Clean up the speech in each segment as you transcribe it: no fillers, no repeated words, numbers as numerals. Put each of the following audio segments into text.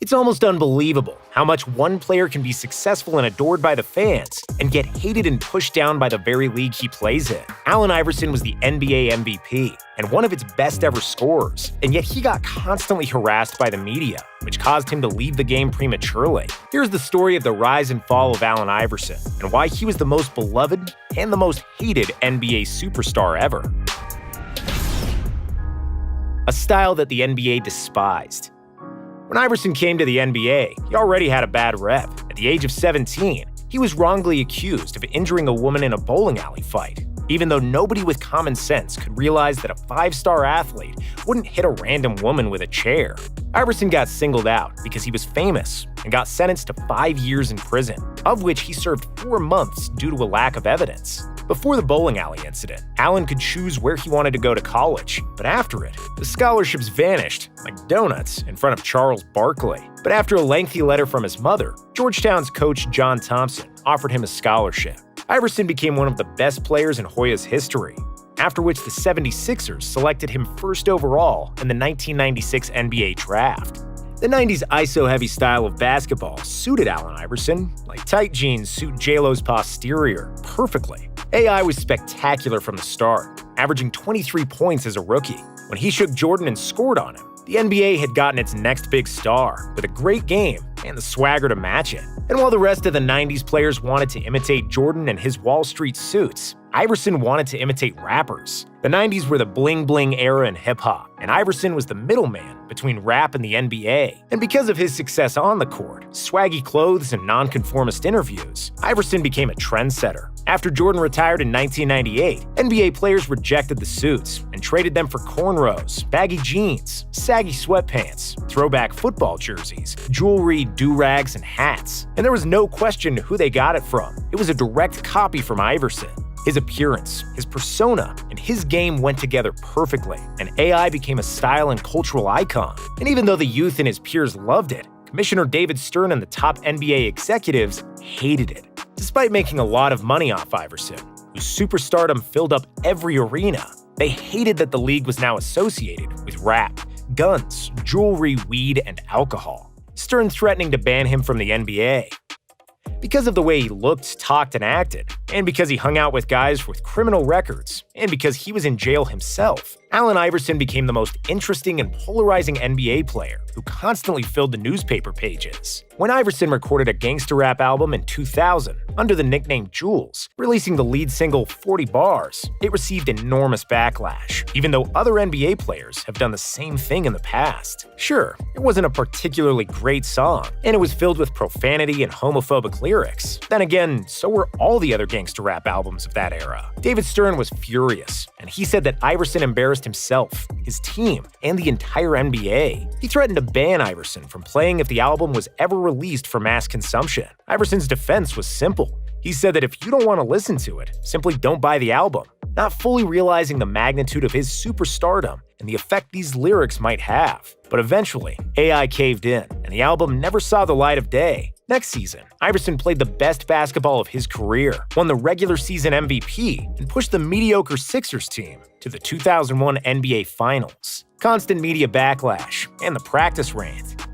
It's almost unbelievable how much one player can be successful and adored by the fans and get hated and pushed down by the very league he plays in. Allen Iverson was the NBA MVP and one of its best ever scorers, and yet he got constantly harassed by the media, which caused him to leave the game prematurely. Here's the story of the rise and fall of Allen Iverson and why he was the most beloved and the most hated NBA superstar ever. A style that the NBA despised. When Iverson came to the NBA, he already had a bad rep. At the age of 17, he was wrongly accused of injuring a woman in a bowling alley fight, even though nobody with common sense could realize that a five-star athlete wouldn't hit a random woman with a chair. Iverson got singled out because he was famous and got sentenced to 5 years in prison, of which he served 4 months due to a lack of evidence. Before the bowling alley incident, Allen could choose where he wanted to go to college, but after it, the scholarships vanished like donuts in front of Charles Barkley. But after a lengthy letter from his mother, Georgetown's coach John Thompson offered him a scholarship. Iverson became one of the best players in Hoya's history, after which the 76ers selected him first overall in the 1996 NBA draft. The 90s ISO-heavy style of basketball suited Allen Iverson, like tight jeans suit J-Lo's posterior, perfectly. AI was spectacular from the start, averaging 23 points as a rookie. When he shook Jordan and scored on him, the NBA had gotten its next big star, with a great game and the swagger to match it. And while the rest of the 90s players wanted to imitate Jordan and his Wall Street suits, Iverson wanted to imitate rappers. The 90s were the bling-bling era in hip-hop, and Iverson was the middleman between rap and the NBA. And because of his success on the court, swaggy clothes, and nonconformist interviews, Iverson became a trendsetter. After Jordan retired in 1998, NBA players rejected the suits and traded them for cornrows, baggy jeans, saggy sweatpants, throwback football jerseys, jewelry, do-rags, and hats. And there was no question who they got it from. It was a direct copy from Iverson. His appearance, his persona, and his game went together perfectly, and AI became a style and cultural icon. And even though the youth and his peers loved it, Commissioner David Stern and the top NBA executives hated it. Despite making a lot of money off Iverson, whose superstardom filled up every arena, they hated that the league was now associated with rap, guns, jewelry, weed, and alcohol. Stern threatening to ban him from the NBA. Because of the way he looked, talked, and acted, and because he hung out with guys with criminal records, and because he was in jail himself, Allen Iverson became the most interesting and polarizing NBA player who constantly filled the newspaper pages. When Iverson recorded a gangster rap album in 2000 under the nickname Jules, releasing the lead single 40 Bars, it received enormous backlash, even though other NBA players have done the same thing in the past. Sure, it wasn't a particularly great song, and it was filled with profanity and homophobic lyrics. Then again, so were all the other gangster rap albums of that era. David Stern was furious, and he said that Iverson embarrassed himself, his team, and the entire NBA. He threatened to ban Iverson from playing if the album was ever released for mass consumption. Iverson's defense was simple. He said that if you don't want to listen to it, simply don't buy the album, not fully realizing the magnitude of his superstardom and the effect these lyrics might have. But eventually, AI caved in, and the album never saw the light of day. Next season, Iverson played the best basketball of his career, won the regular season MVP, and pushed the mediocre Sixers team to the 2001 NBA Finals. Constant media backlash, and the practice rant.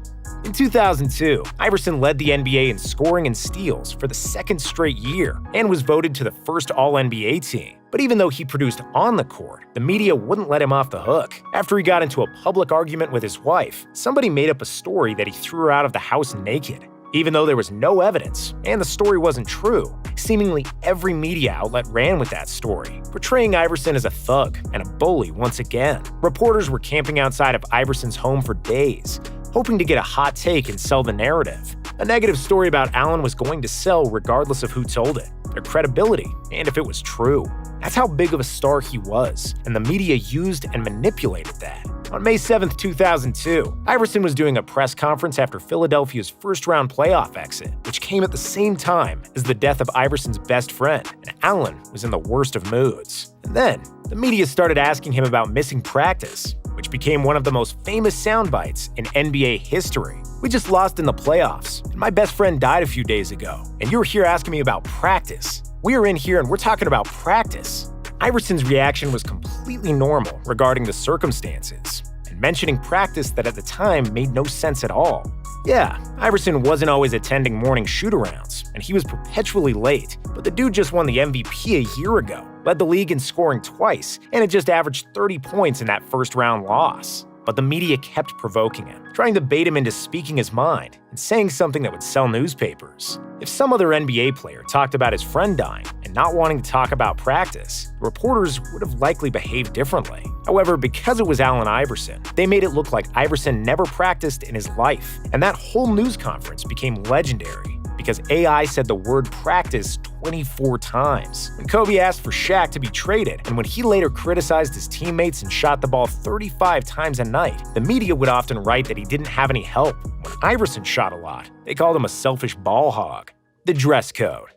In 2002, Iverson led the NBA in scoring and steals for the second straight year and was voted to the first All-NBA team. But even though he produced on the court, the media wouldn't let him off the hook. After he got into a public argument with his wife, somebody made up a story that he threw her out of the house naked. Even though there was no evidence, and the story wasn't true, seemingly every media outlet ran with that story, portraying Iverson as a thug and a bully once again. Reporters were camping outside of Iverson's home for days, hoping to get a hot take and sell the narrative. A negative story about Allen was going to sell regardless of who told it, their credibility, and if it was true. That's how big of a star he was, and the media used and manipulated that. On May 7, 2002, Iverson was doing a press conference after Philadelphia's first-round playoff exit, which came at the same time as the death of Iverson's best friend, and Allen was in the worst of moods. And then, the media started asking him about missing practice, which became one of the most famous sound bites in NBA history. We just lost in the playoffs, and my best friend died a few days ago, and you're here asking me about practice. We are in here and we're talking about practice. Iverson's reaction was completely normal regarding the circumstances, and mentioning practice that at the time made no sense at all. Yeah, Iverson wasn't always attending morning shoot-arounds, and he was perpetually late, but the dude just won the MVP a year ago, led the league in scoring twice, and had just averaged 30 points in that first-round loss. But the media kept provoking him, trying to bait him into speaking his mind and saying something that would sell newspapers. If some other NBA player talked about his friend dying and not wanting to talk about practice, the reporters would have likely behaved differently. However, because it was Allen Iverson, they made it look like Iverson never practiced in his life, and that whole news conference became legendary because AI said the word practice 24 times. When Kobe asked for Shaq to be traded, and when he later criticized his teammates and shot the ball 35 times a night, the media would often write that he didn't have any help. When Iverson shot a lot, they called him a selfish ball hog. The dress code.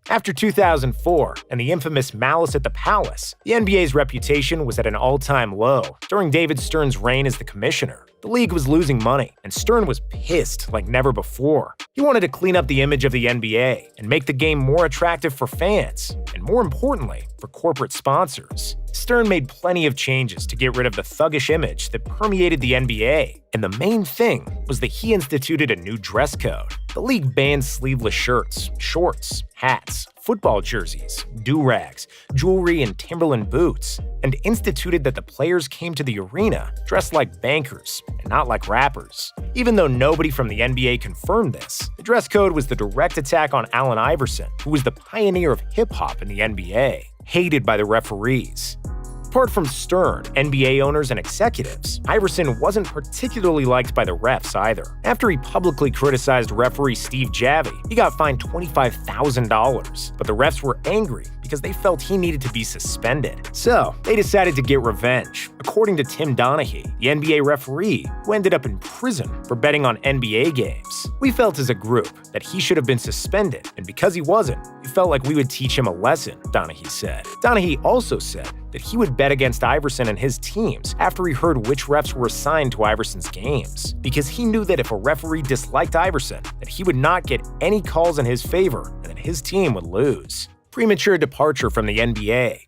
After 2004 and the infamous Malice at the Palace, the NBA's reputation was at an all-time low. During David Stern's reign as the commissioner, the league was losing money, and Stern was pissed like never before. He wanted to clean up the image of the NBA and make the game more attractive for fans, and more importantly, for corporate sponsors. Stern made plenty of changes to get rid of the thuggish image that permeated the NBA, and the main thing was that he instituted a new dress code. The league banned sleeveless shirts, shorts, hats, football jerseys, do-rags, jewelry, and Timberland boots, and instituted that the players came to the arena dressed like bankers and not like rappers. Even though nobody from the NBA confirmed this, the dress code was the direct attack on Allen Iverson, who was the pioneer of hip-hop in the NBA, hated by the referees. Apart from Stern, NBA owners, and executives, Iverson wasn't particularly liked by the refs either. After he publicly criticized referee Steve Javie, he got fined $25,000, but the refs were angry because they felt he needed to be suspended. So, they decided to get revenge. According to Tim Donaghy, the NBA referee who ended up in prison for betting on NBA games. We felt as a group that he should have been suspended, and because he wasn't, we felt like we would teach him a lesson, Donaghy said. Donaghy also said that he would bet against Iverson and his teams after he heard which refs were assigned to Iverson's games, because he knew that if a referee disliked Iverson, that he would not get any calls in his favor and that his team would lose. Premature departure from the NBA.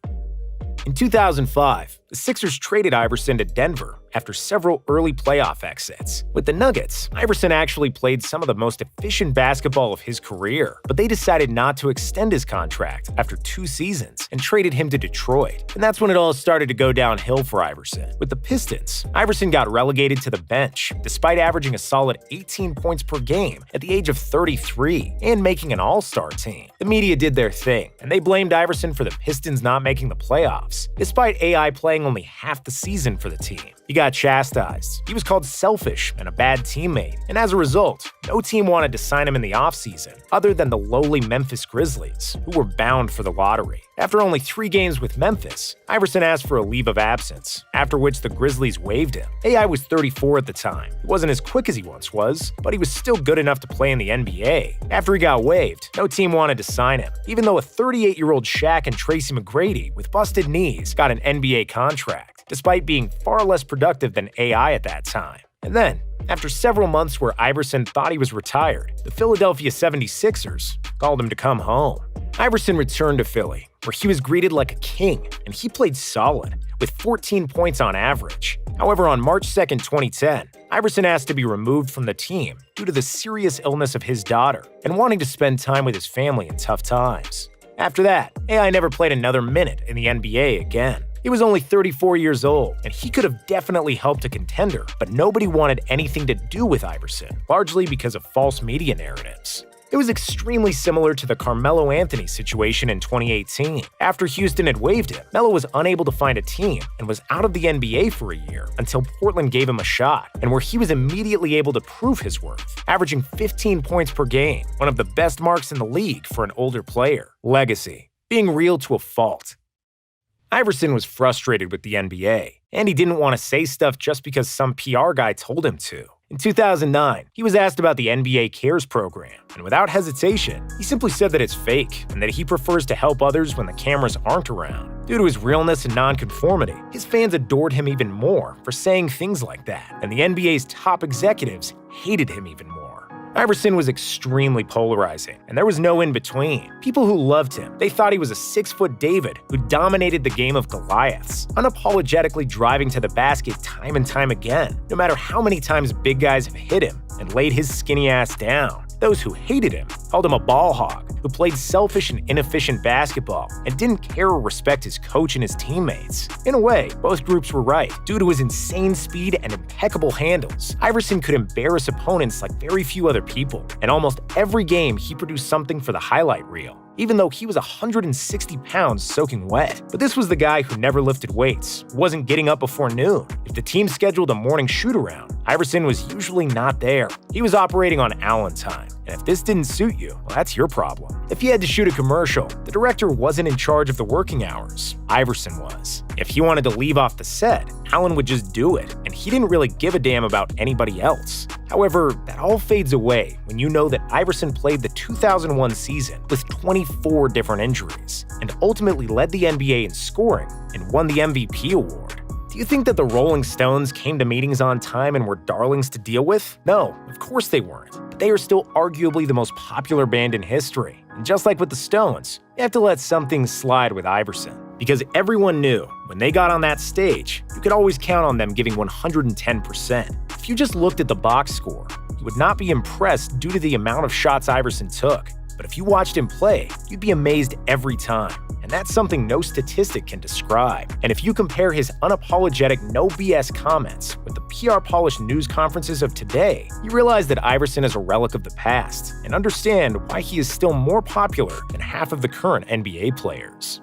In 2005, the Sixers traded Iverson to Denver after several early playoff exits. With the Nuggets, Iverson actually played some of the most efficient basketball of his career, but they decided not to extend his contract after 2 seasons and traded him to Detroit. And that's when it all started to go downhill for Iverson. With the Pistons, Iverson got relegated to the bench, despite averaging a solid 18 points per game at the age of 33 and making an all-star team. The media did their thing, and they blamed Iverson for the Pistons not making the playoffs, despite AI playing only half the season for the team. He got chastised. He was called selfish and a bad teammate, and as a result, no team wanted to sign him in the offseason, other than the lowly Memphis Grizzlies, who were bound for the lottery. After only 3 games with Memphis, Iverson asked for a leave of absence, after which the Grizzlies waived him. AI was 34 at the time. He wasn't as quick as he once was, but he was still good enough to play in the NBA. After he got waived, no team wanted to sign him, even though a 38-year-old Shaq and Tracy McGrady with busted knees got an NBA contract, despite being far less productive than AI at that time. And then, after several months where Iverson thought he was retired, the Philadelphia 76ers called him to come home. Iverson returned to Philly, where he was greeted like a king, and he played solid, with 14 points on average. However, on March 2, 2010, Iverson asked to be removed from the team due to the serious illness of his daughter and wanting to spend time with his family in tough times. After that, AI never played another minute in the NBA again. He was only 34 years old, and he could have definitely helped a contender, but nobody wanted anything to do with Iverson, largely because of false media narratives. It was extremely similar to the Carmelo Anthony situation in 2018. After Houston had waived him, Melo was unable to find a team and was out of the NBA for a year until Portland gave him a shot, and where he was immediately able to prove his worth, averaging 15 points per game, one of the best marks in the league for an older player. Legacy. Being real to a fault. Iverson was frustrated with the NBA, and he didn't want to say stuff just because some PR guy told him to. In 2009, he was asked about the NBA Cares program, and without hesitation, he simply said that it's fake and that he prefers to help others when the cameras aren't around. Due to his realness and nonconformity, his fans adored him even more for saying things like that, and the NBA's top executives hated him even more. Iverson was extremely polarizing, and there was no in-between. People who loved him, they thought he was a 6-foot David who dominated the game of Goliaths, unapologetically driving to the basket time and time again, no matter how many times big guys have hit him and laid his skinny ass down. Those who hated him called him a ball hog who played selfish and inefficient basketball and didn't care or respect his coach and his teammates. In a way, both groups were right. Due to his insane speed and impeccable handles, Iverson could embarrass opponents like very few other people, and almost every game he produced something for the highlight reel, even though he was 160 pounds soaking wet. But this was the guy who never lifted weights, wasn't getting up before noon. If the team scheduled a morning shoot-around, Iverson was usually not there. He was operating on Allen time, and if this didn't suit you, well, that's your problem. If he had to shoot a commercial, the director wasn't in charge of the working hours. Iverson was. If he wanted to leave off the set, Allen would just do it, and he didn't really give a damn about anybody else. However, that all fades away when you know that Iverson played the 2001 season with 24 different injuries, and ultimately led the NBA in scoring and won the MVP award. Do you think that the Rolling Stones came to meetings on time and were darlings to deal with? No, of course they weren't. But they are still arguably the most popular band in history. And just like with the Stones, you have to let some things slide with Iverson. Because everyone knew, when they got on that stage, you could always count on them giving 110%. If you just looked at the box score, you would not be impressed due to the amount of shots Iverson took. But if you watched him play, you'd be amazed every time. And that's something no statistic can describe. And if you compare his unapologetic, no BS comments with the PR-polished news conferences of today, you realize that Iverson is a relic of the past, and understand why he is still more popular than half of the current NBA players.